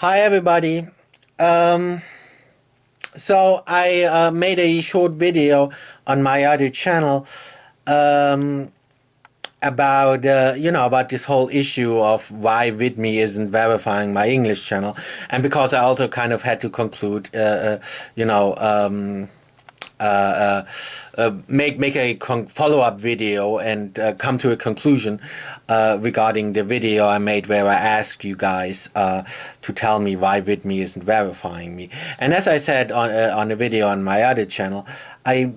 Hi everybody. Um, so I made a short video on my other channel um, about about this whole issue of why Vidme isn't verifying my English channel, and because I also kind of had to conclude you know make a follow-up video and come to a conclusion regarding the video I made where I asked you guys to tell me why Vidme isn't verifying me. And as I said on the video on my other channel, I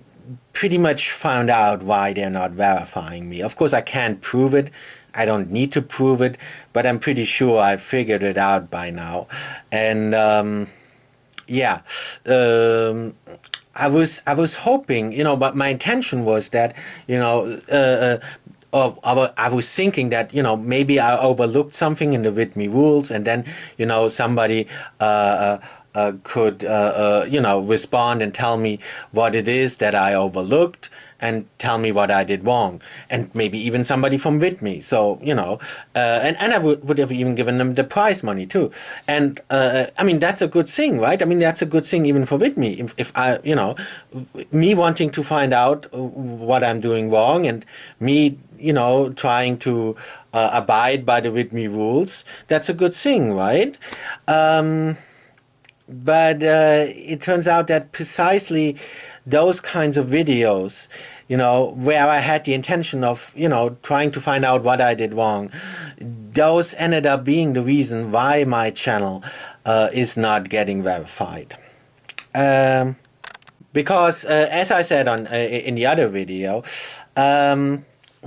pretty much found out why they're not verifying me. Of course, I can't prove it. I don't need to prove it, but I'm pretty sure I figured it out by now. And yeah. I was hoping, but my intention was that, I was thinking that, maybe I overlooked something in the Vidme rules, and then, somebody could, respond and tell me what it is that I overlooked and tell me what I did wrong. And maybe even somebody from Vidme. So, and I would have even given them the prize money too. And, I mean, that's a good thing, right? I mean, that's a good thing even for Vidme. If I, me wanting to find out what I'm doing wrong, and me, trying to abide by the Vidme rules, that's a good thing, right? But it turns out that precisely those kinds of videos, where I had the intention of, trying to find out what I did wrong, those ended up being the reason why my channel is not getting verified. Because, as I said in the other video,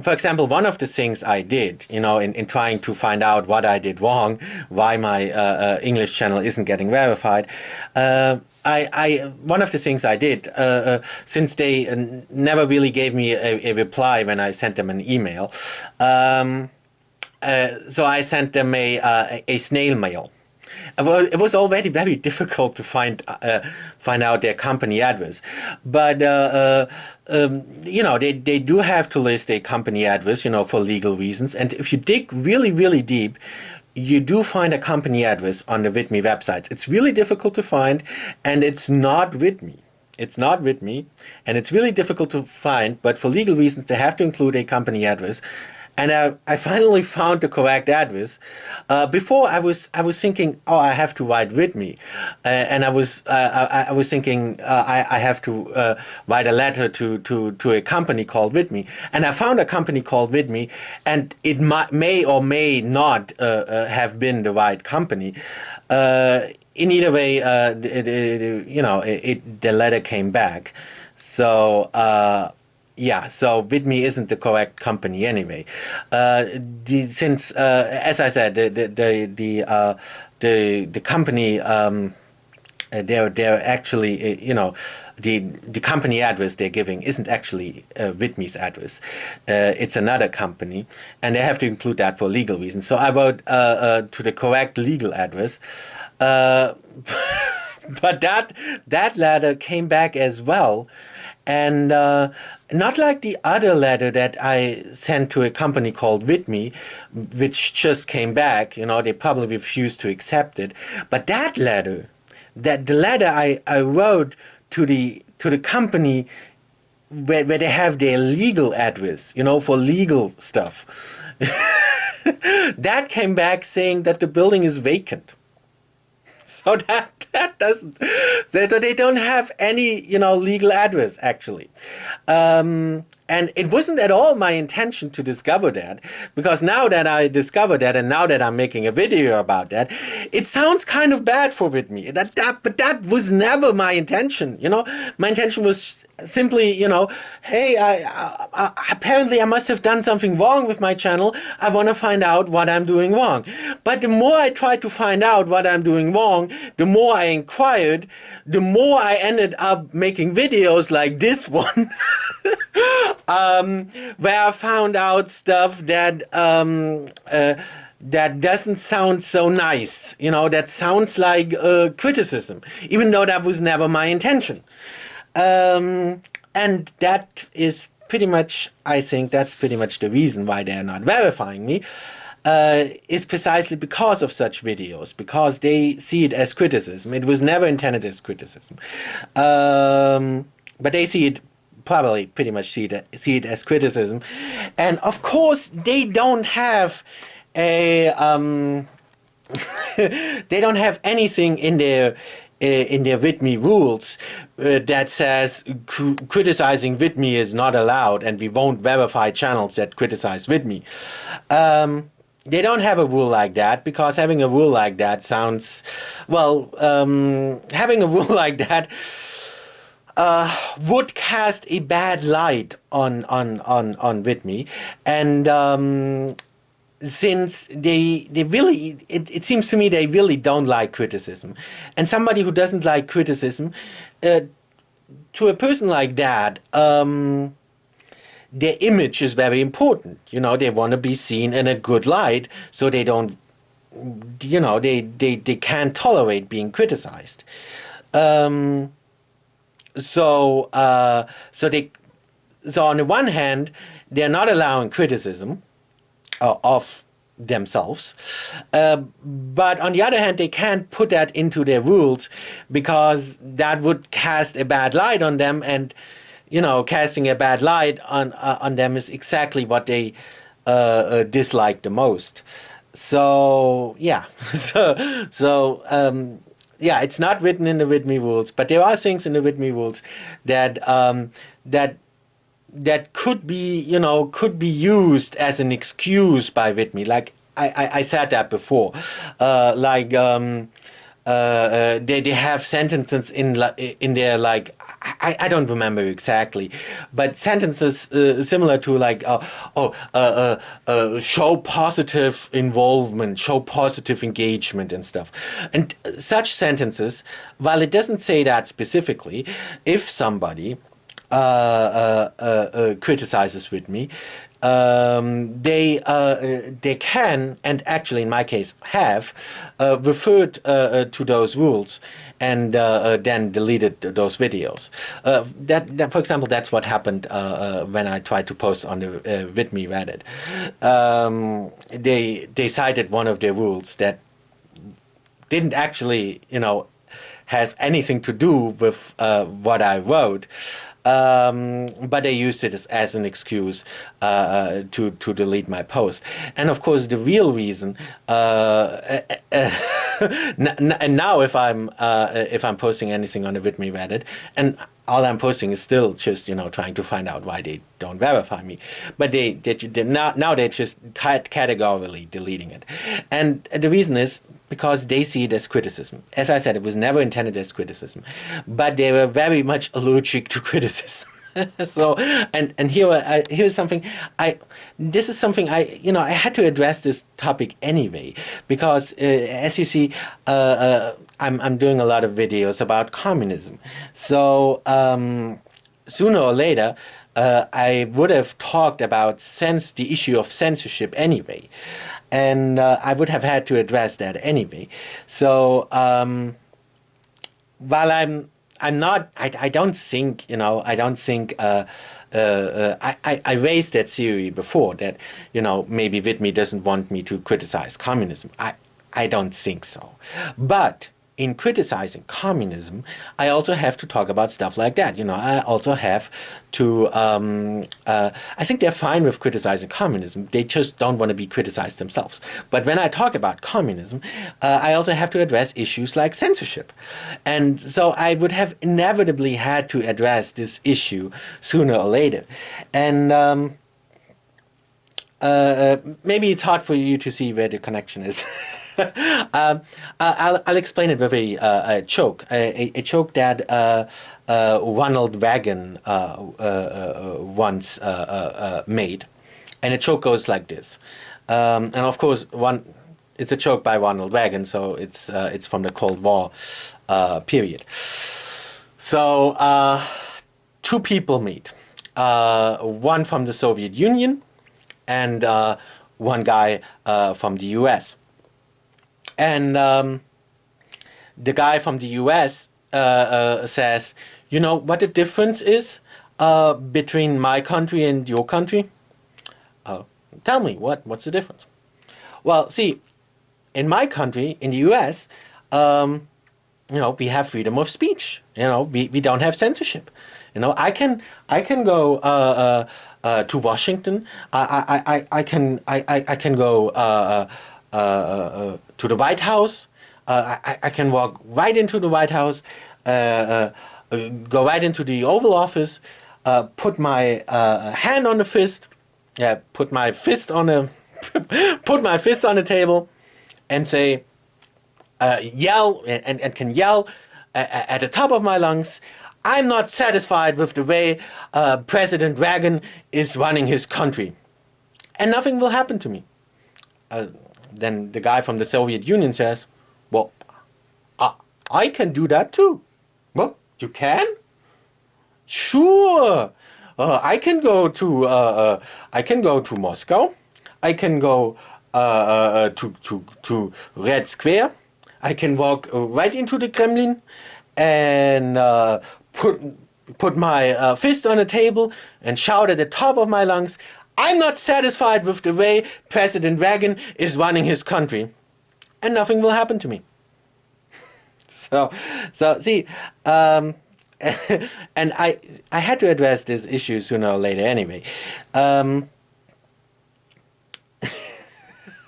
for example, one of the things I did, in trying to find out what I did wrong, why my English channel isn't getting verified, one of the things I did, since they never really gave me a reply when I sent them an email, so I sent them a snail mail. It was already very difficult to find out their company address, but they do have to list a company address, for legal reasons. And if you dig really, really deep, you do find a company address on the Vidme websites. It's really difficult to find, and it's not Vidme. It's not Vidme, and it's really difficult to find. But for legal reasons, they have to include a company address. And I finally found the correct address. Before I was thinking, oh, I have to write Vidme, and I was thinking I have to write a letter to a company called Vidme, and I found a company called Vidme, and it may or may not have been the right company. In either way, the letter came back, so. Yeah, so Vidme isn't the correct company anyway. Since, as I said, the company, they're actually, the company address they're giving isn't actually Vidme's address. It's another company, and they have to include that for legal reasons. So I wrote to the correct legal address. But that letter came back as well. And not like the other letter that I sent to a company called Vidme, which just came back, they probably refused to accept it. But that letter, the letter I wrote to the company where they have their legal address, for legal stuff, that came back saying that the building is vacant. So that doesn't, so they don't have any, legal address, actually. And it wasn't at all my intention to discover that, because now that I discovered that, and now that I'm making a video about that, it sounds kind of bad for Vidme. But that was never my intention, My intention was simply, hey, apparently I must have done something wrong with my channel. I want to find out what I'm doing wrong. But the more I tried to find out what I'm doing wrong, the more I inquired, the more I ended up making videos like this one. Where I found out stuff that that doesn't sound so nice, that sounds like criticism, even though that was never my intention. And that is pretty much, I think that's pretty much the reason why they're not verifying me. is precisely because of such videos, because they see it as criticism. It was never intended as criticism, but they see it, probably pretty much see it as criticism, and of course they don't have a they don't have anything in their Vidme rules that says criticizing Vidme is not allowed and we won't verify channels that criticize Vidme. They don't have a rule like that, because having a rule like that sounds, well, having a rule like that would cast a bad light on Vidme, and since they really, it seems to me they really don't like criticism, and somebody who doesn't like criticism, to a person like that, their image is very important. You know, they want to be seen in a good light, so they don't, you know, they can't tolerate being criticized. So on the one hand, they're not allowing criticism of themselves, but on the other hand, they can't put that into their rules, because that would cast a bad light on them, and you know, casting a bad light on them is exactly what they dislike the most. So yeah, yeah, it's not written in the Vidme rules, but there are things in the Vidme rules that that could be, you know, could be used as an excuse by Vidme. Like I said that before. They have sentences in there, like I don't remember exactly, but sentences similar to like show positive involvement, show positive engagement and stuff, and such sentences. While it doesn't say that specifically, if somebody criticizes Vidme, they can, and actually in my case have, referred to those rules, and then deleted those videos. That, for example, that's what happened when I tried to post on the Vidme Reddit. They cited one of their rules that didn't actually, you know, have anything to do with what I wrote. But they used it as an excuse to delete my post. And of course, the real reason, and now if I'm posting anything on the Vidme Reddit, and all I'm posting is still just, you know, trying to find out why they don't verify me, but they now they're just categorically deleting it, and the reason is because they see it as criticism. As I said, it was never intended as criticism, but they were very much allergic to criticism. So, and here's something this is something I had to address this topic anyway, because as you see, I'm doing a lot of videos about communism. So sooner or later, I would have talked about the issue of censorship anyway, and I would have had to address that anyway. So while I'm not, I don't think, you know, I don't think, I raised that theory before, that, you know, maybe Vidme doesn't want me to criticize communism. I don't think so. But in criticizing communism, I also have to talk about stuff like that. You know, I also have to, I think they're fine with criticizing communism. They just don't want to be criticized themselves. But when I talk about communism, I also have to address issues like censorship. And so I would have inevitably had to address this issue sooner or later. And maybe it's hard for you to see where the connection is. I'll explain it with a joke, a joke that Ronald Reagan once made, and the joke goes like this. And of course, it's a joke by Ronald Reagan, so it's from the Cold War period. So two people meet, one from the Soviet Union and one guy from the US. And the guy from the US says, you know what the difference is between my country and your country? Tell me, what's the difference? Well, see, in my country, in the U.S., we have freedom of speech. We don't have censorship. I can go to Washington. I can go to the White House. I can walk right into the White House, go right into the Oval Office, put my hand on the fist, put my fist on a put my fist on the table, and say, yell and can yell at the top of my lungs, I'm not satisfied with the way President Reagan is running his country. And nothing will happen to me. Then the guy from the Soviet Union says, well, I can do that too. Well, you can? Sure. I can go to Moscow. I can go to Red Square. I can walk right into the Kremlin and put my fist on the table and shout at the top of my lungs, I'm not satisfied with the way President Reagan is running his country. And nothing will happen to me. So see, and I had to address this issue sooner or later anyway. When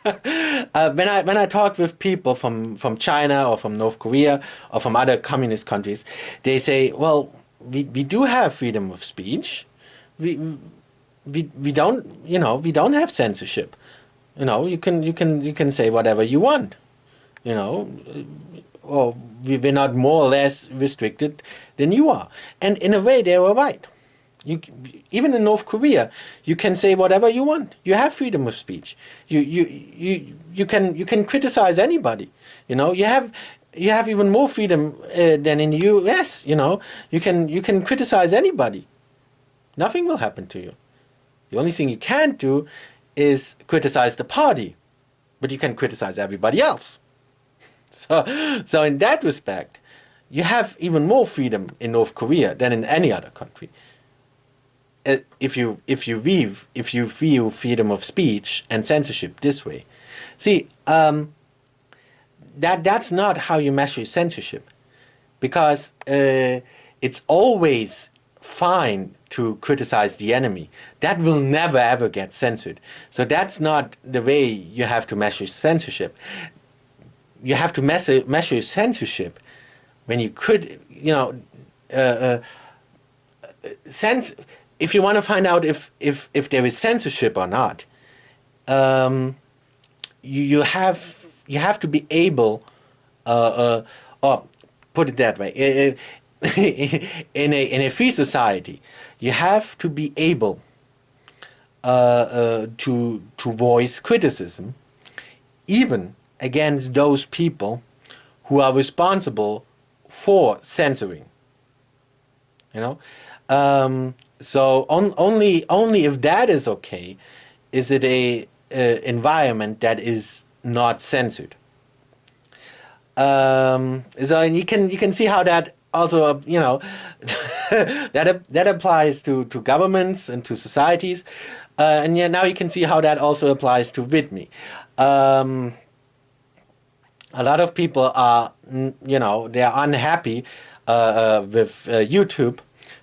I talk with people from China or from North Korea or from other communist countries, they say, well, we do have freedom of speech. We don't have censorship. You can say whatever you want. Or we're not more or less restricted than you are. And in a way, they were right. Even in North Korea, you can say whatever you want. You have freedom of speech. You can criticize anybody. You have even more freedom than in the U.S. You can criticize anybody. Nothing will happen to you. The only thing you can't do is criticize the party, but you can criticize everybody else. So in that respect, you have even more freedom in North Korea than in any other country. If you view freedom of speech and censorship this way, see, that's not how you measure censorship, because it's always fine to criticize the enemy. That will never ever get censored. So that's not the way you have to measure censorship. You have to measure censorship when you could, if you want to find out if there is censorship or not, you have to be able, or put it that way, in a free society, you have to be able to voice criticism, even against those people who are responsible for censoring. So only if that is okay, is it a environment that is not censored. So you can see how that also that applies to governments and to societies, and yeah, now you can see how that also applies to Vidme. A lot of people are they are unhappy with YouTube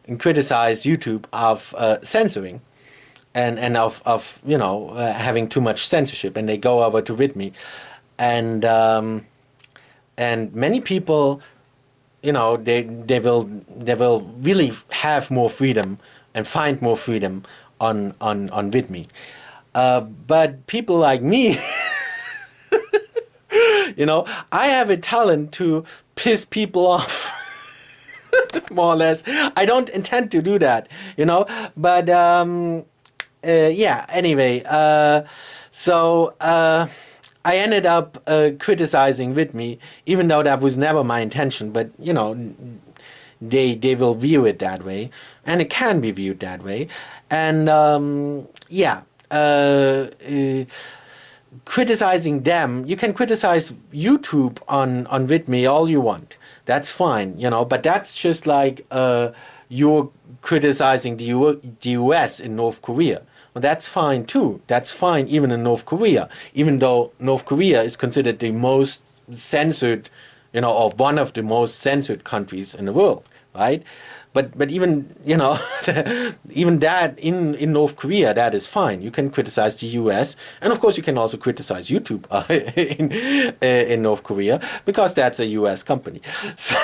and criticize YouTube of censoring and of having too much censorship, and they go over to Vidme, and many people they will really have more freedom and find more freedom on Vidme, but people like me I have a talent to piss people off. More or less. I don't intend to do that, but yeah, anyway, so I ended up criticizing Vidme, even though that was never my intention, but they will view it that way, and it can be viewed that way, and yeah, criticizing them, you can criticize YouTube on Vidme all you want. That's fine, but that's just like you're criticizing the US in North Korea. well, that's fine too. That's fine even in North Korea, even though North Korea is considered the most censored, or one of the most censored countries in the world, right? But even, even that in North Korea, that is fine. You can criticize the U.S. and of course you can also criticize YouTube in North Korea because that's a U.S. company. So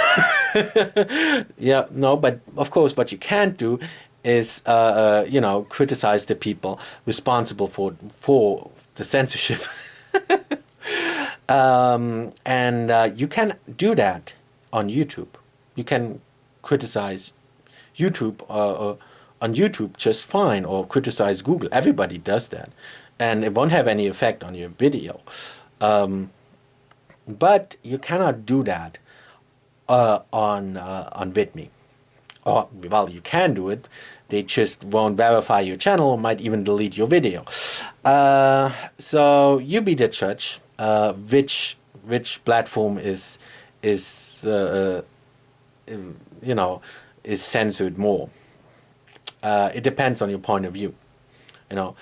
yeah, no, but of course what you can't do is criticize the people responsible for the censorship. And you can do that on YouTube. You can criticize YouTube on YouTube just fine, or criticize Google. Everybody does that, and it won't have any effect on your video. But you cannot do that on Vidme. Or, well, you can do it. They just won't verify your channel, or might even delete your video. So you be the judge. Which platform is you know is censored more. It depends on your point of view. You know.